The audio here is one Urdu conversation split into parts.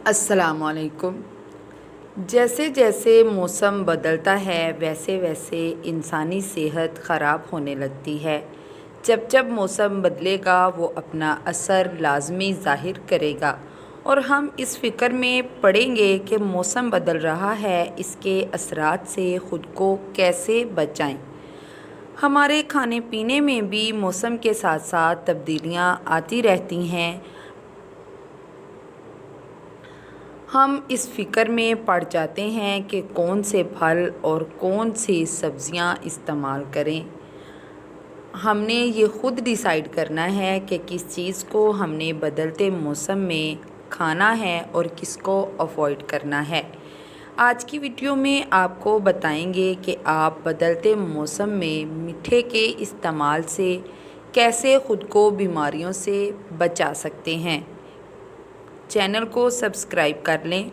السلام علیکم۔ جیسے جیسے موسم بدلتا ہے ویسے ویسے انسانی صحت خراب ہونے لگتی ہے۔ جب جب موسم بدلے گا وہ اپنا اثر لازمی ظاہر کرے گا اور ہم اس فکر میں پڑیں گے کہ موسم بدل رہا ہے، اس کے اثرات سے خود کو کیسے بچائیں۔ ہمارے کھانے پینے میں بھی موسم کے ساتھ ساتھ تبدیلیاں آتی رہتی ہیں۔ ہم اس فکر میں پڑ جاتے ہیں کہ کون سے پھل اور کون سی سبزیاں استعمال کریں۔ ہم نے یہ خود ڈیسائیڈ کرنا ہے کہ کس چیز کو ہم نے بدلتے موسم میں کھانا ہے اور کس کو اوائڈ کرنا ہے۔ آج کی ویڈیو میں آپ کو بتائیں گے کہ آپ بدلتے موسم میں میٹھے کے استعمال سے کیسے خود کو بیماریوں سے بچا سکتے ہیں۔ چینل کو سبسکرائب کر لیں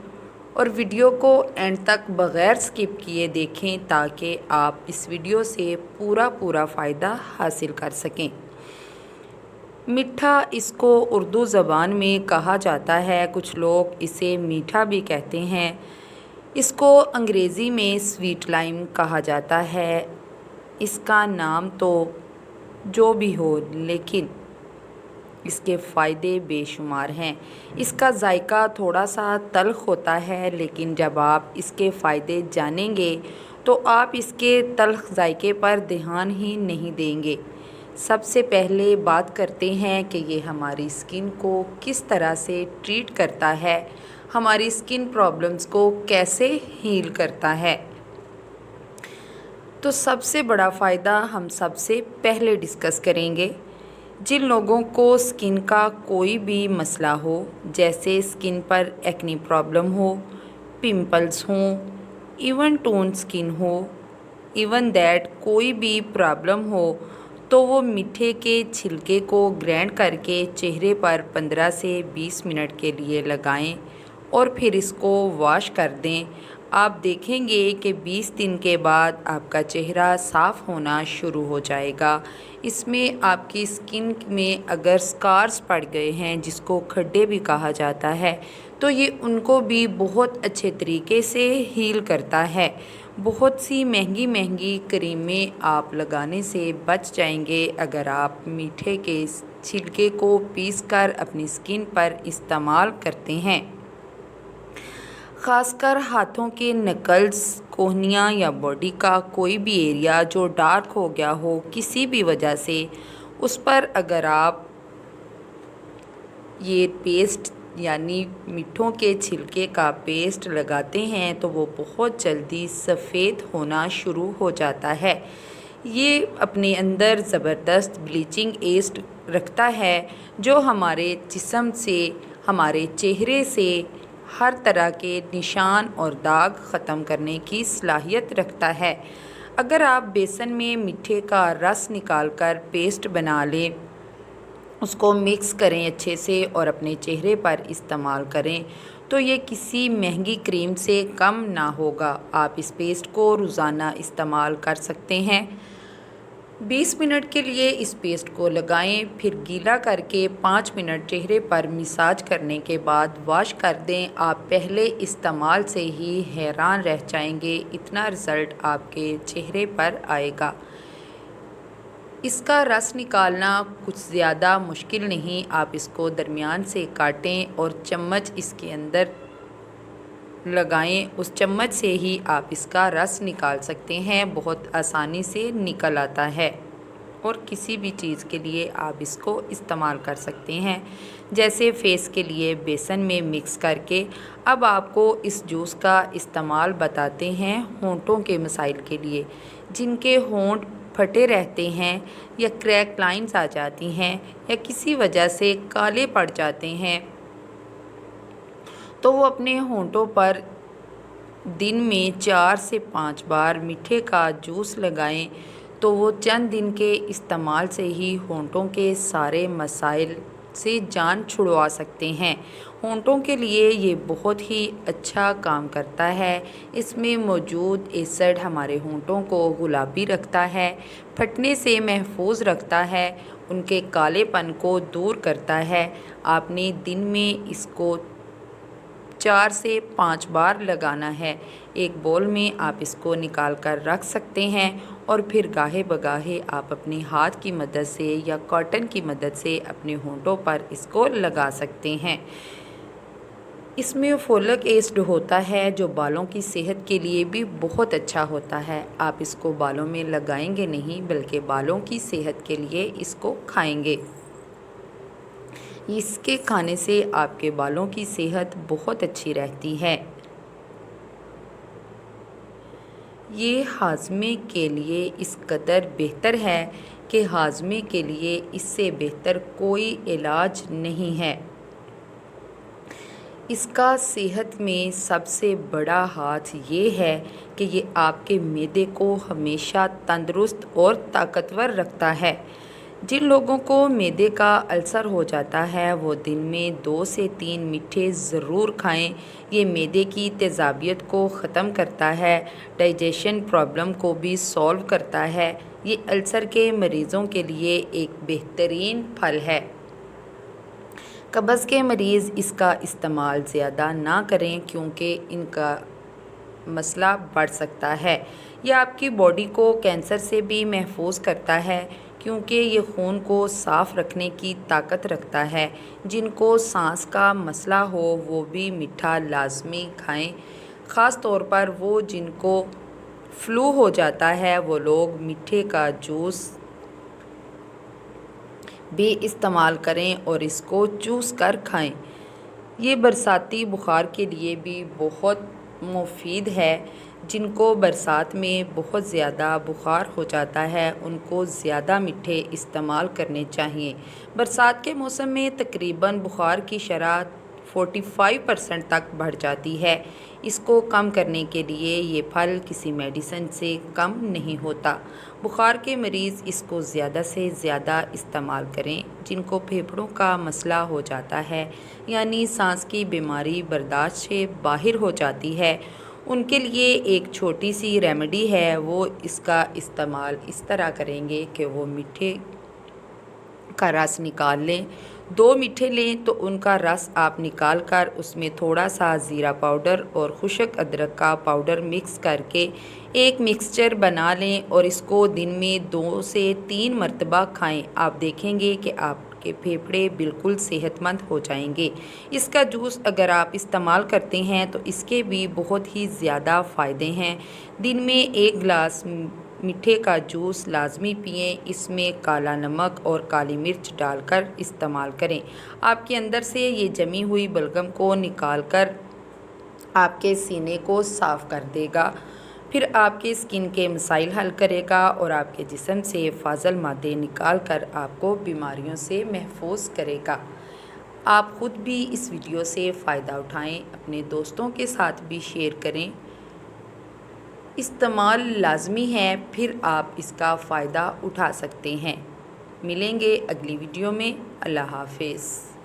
اور ویڈیو کو اینڈ تک بغیر سکپ کیے دیکھیں تاکہ آپ اس ویڈیو سے پورا فائدہ حاصل کر سکیں۔ میٹھا، اس کو اردو زبان میں کہا جاتا ہے، کچھ لوگ اسے میٹھا بھی کہتے ہیں۔ اس کو انگریزی میں سویٹ لائم کہا جاتا ہے۔ اس کا نام تو جو بھی ہو لیکن اس کے فائدے بے شمار ہیں۔ اس کا ذائقہ تھوڑا سا تلخ ہوتا ہے، لیکن جب آپ اس کے فائدے جانیں گے تو آپ اس کے تلخ ذائقے پر دھیان ہی نہیں دیں گے۔ سب سے پہلے بات کرتے ہیں کہ یہ ہماری اسکن کو کس طرح سے ٹریٹ کرتا ہے، ہماری اسکن پرابلمز کو کیسے ہیل کرتا ہے۔ تو سب سے بڑا فائدہ ہم سب سے پہلے ڈسکس کریں گے۔ جن لوگوں کو اسکن کا کوئی بھی مسئلہ ہو، جیسے اسکن پر ایکنی پرابلم ہو، پمپلز ہوں، even tone skin who, even that کوئی بھی پرابلم ہو، تو وہ میٹھے کے چھلکے کو گرائنڈ کر کے چہرے پر 15 سے 20 منٹ کے لیے لگائیں اور پھر اس کو واش کر دیں۔ آپ دیکھیں گے کہ 20 دن کے بعد آپ کا چہرہ صاف ہونا شروع ہو جائے گا۔ اس میں آپ کی اسکن میں اگر سکارز پڑ گئے ہیں، جس کو کھڈے بھی کہا جاتا ہے، تو یہ ان کو بھی بہت اچھے طریقے سے ہیل کرتا ہے۔ بہت سی مہنگی کریمیں آپ لگانے سے بچ جائیں گے اگر آپ میٹھے کے چھلکے کو پیس کر اپنی اسکن پر استعمال کرتے ہیں۔ خاص کر ہاتھوں کے نکلز، کوہنیاں یا باڈی کا کوئی بھی ایریا جو ڈارک ہو گیا ہو کسی بھی وجہ سے، اس پر اگر آپ یہ پیسٹ یعنی میٹھوں کے چھلکے کا پیسٹ لگاتے ہیں تو وہ بہت جلدی سفید ہونا شروع ہو جاتا ہے۔ یہ اپنے اندر زبردست بلیچنگ ایجنٹ رکھتا ہے جو ہمارے جسم سے، ہمارے چہرے سے ہر طرح کے نشان اور داغ ختم کرنے کی صلاحیت رکھتا ہے۔ اگر آپ بیسن میں میٹھے کا رس نکال کر پیسٹ بنا لیں، اس کو مکس کریں اچھے سے اور اپنے چہرے پر استعمال کریں تو یہ کسی مہنگی کریم سے کم نہ ہوگا۔ آپ اس پیسٹ کو روزانہ استعمال کر سکتے ہیں۔ 20 منٹ کے لیے اس پیسٹ کو لگائیں، پھر گیلا کر کے 5 منٹ چہرے پر مساج کرنے کے بعد واش کر دیں۔ آپ پہلے استعمال سے ہی حیران رہ جائیں گے، اتنا رزلٹ آپ کے چہرے پر آئے گا۔ اس کا رس نکالنا کچھ زیادہ مشکل نہیں، آپ اس کو درمیان سے کاٹیں اور چمچ اس کے اندر لگائیں، اس چمچ سے ہی آپ اس کا رس نکال سکتے ہیں، بہت آسانی سے نکل آتا ہے اور کسی بھی چیز کے لیے آپ اس کو استعمال کر سکتے ہیں، جیسے فیس کے لیے بیسن میں مکس کر کے۔ اب آپ کو اس جوس کا استعمال بتاتے ہیں ہونٹوں کے مسائل کے لیے۔ جن کے ہونٹ پھٹے رہتے ہیں یا کریک لائنز آ جاتی ہیں یا کسی وجہ سے کالے پڑ جاتے ہیں، تو وہ اپنے ہونٹوں پر دن میں 4 سے 5 بار میٹھے کا جوس لگائیں تو وہ چند دن کے استعمال سے ہی ہونٹوں کے سارے مسائل سے جان چھڑوا سکتے ہیں۔ ہونٹوں کے لیے یہ بہت ہی اچھا کام کرتا ہے۔ اس میں موجود ایسڈ ہمارے ہونٹوں کو گلابی رکھتا ہے، پھٹنے سے محفوظ رکھتا ہے، ان کے کالے پن کو دور کرتا ہے۔ آپ نے دن میں اس کو 4 سے 5 بار لگانا ہے۔ ایک بول میں آپ اس کو نکال کر رکھ سکتے ہیں اور پھر گاہے بگاہے آپ اپنے ہاتھ کی مدد سے یا کاٹن کی مدد سے اپنے ہونٹوں پر اس کو لگا سکتے ہیں۔ اس میں فولک ایسڈ ہوتا ہے جو بالوں کی صحت کے لیے بھی بہت اچھا ہوتا ہے۔ آپ اس کو بالوں میں لگائیں گے نہیں بلکہ بالوں کی صحت کے لیے اس کو کھائیں گے۔ اس کے کھانے سے آپ کے بالوں کی صحت بہت اچھی رہتی ہے۔ یہ ہاضمے کے لیے اس قدر بہتر ہے کہ ہاضمے کے لیے اس سے بہتر کوئی علاج نہیں ہے۔ اس کا صحت میں سب سے بڑا ہاتھ یہ ہے کہ یہ آپ کے معدے کو ہمیشہ تندرست اور طاقتور رکھتا ہے۔ جن لوگوں کو معدے کا السر ہو جاتا ہے وہ دن میں 2 سے 3 میٹھے ضرور کھائیں۔ یہ معدے کی تیزابیت کو ختم کرتا ہے، ڈائجیشن پرابلم کو بھی سالو کرتا ہے۔ یہ السر کے مریضوں کے لیے ایک بہترین پھل ہے۔ قبض کے مریض اس کا استعمال زیادہ نہ کریں کیونکہ ان کا مسئلہ بڑھ سکتا ہے۔ یہ آپ کی باڈی کو کینسر سے بھی محفوظ کرتا ہے کیونکہ یہ خون کو صاف رکھنے کی طاقت رکھتا ہے۔ جن کو سانس کا مسئلہ ہو وہ بھی میٹھا لازمی کھائیں، خاص طور پر وہ جن کو فلو ہو جاتا ہے وہ لوگ میٹھے کا جوس بھی استعمال کریں اور اس کو چوس کر کھائیں۔ یہ برساتی بخار کے لیے بھی بہت مفید ہے۔ جن کو برسات میں بہت زیادہ بخار ہو جاتا ہے ان کو زیادہ میٹھے استعمال کرنے چاہیے۔ برسات کے موسم میں تقریباً بخار کی شرح 45% تک بڑھ جاتی ہے۔ اس کو کم کرنے کے لیے یہ پھل کسی میڈیسن سے کم نہیں ہوتا۔ بخار کے مریض اس کو زیادہ سے زیادہ استعمال کریں۔ جن کو پھیپھڑوں کا مسئلہ ہو جاتا ہے یعنی سانس کی بیماری برداشت سے باہر ہو جاتی ہے ان کے لیے ایک چھوٹی سی ریمیڈی ہے۔ وہ اس کا استعمال اس طرح کریں گے کہ وہ میٹھے کا رس نکال لیں، 2 میٹھے لیں تو ان کا رس آپ نکال کر اس میں تھوڑا سا زیرہ پاؤڈر اور خشک ادرک کا پاؤڈر مکس کر کے ایک مکسچر بنا لیں اور اس کو دن میں 2 سے 3 مرتبہ کھائیں۔ آپ دیکھیں گے کہ آپ کے پھیپھڑے بالکل صحت مند ہو جائیں گے۔ اس کا جوس اگر آپ استعمال کرتے ہیں تو اس کے بھی بہت ہی زیادہ فائدے ہیں۔ دن میں 1 گلاس میٹھے کا جوس لازمی پئیں۔ اس میں کالا نمک اور کالی مرچ ڈال کر استعمال کریں۔ آپ کے اندر سے یہ جمی ہوئی بلغم کو نکال کر آپ کے سینے کو صاف کر دے گا، پھر آپ کے اسکن کے مسائل حل کرے گا اور آپ کے جسم سے فاضل مادے نکال کر آپ کو بیماریوں سے محفوظ کرے گا۔ آپ خود بھی اس ویڈیو سے فائدہ اٹھائیں، اپنے دوستوں کے ساتھ بھی شیئر کریں۔ استعمال لازمی ہے، پھر آپ اس کا فائدہ اٹھا سکتے ہیں۔ ملیں گے اگلی ویڈیو میں۔ اللہ حافظ۔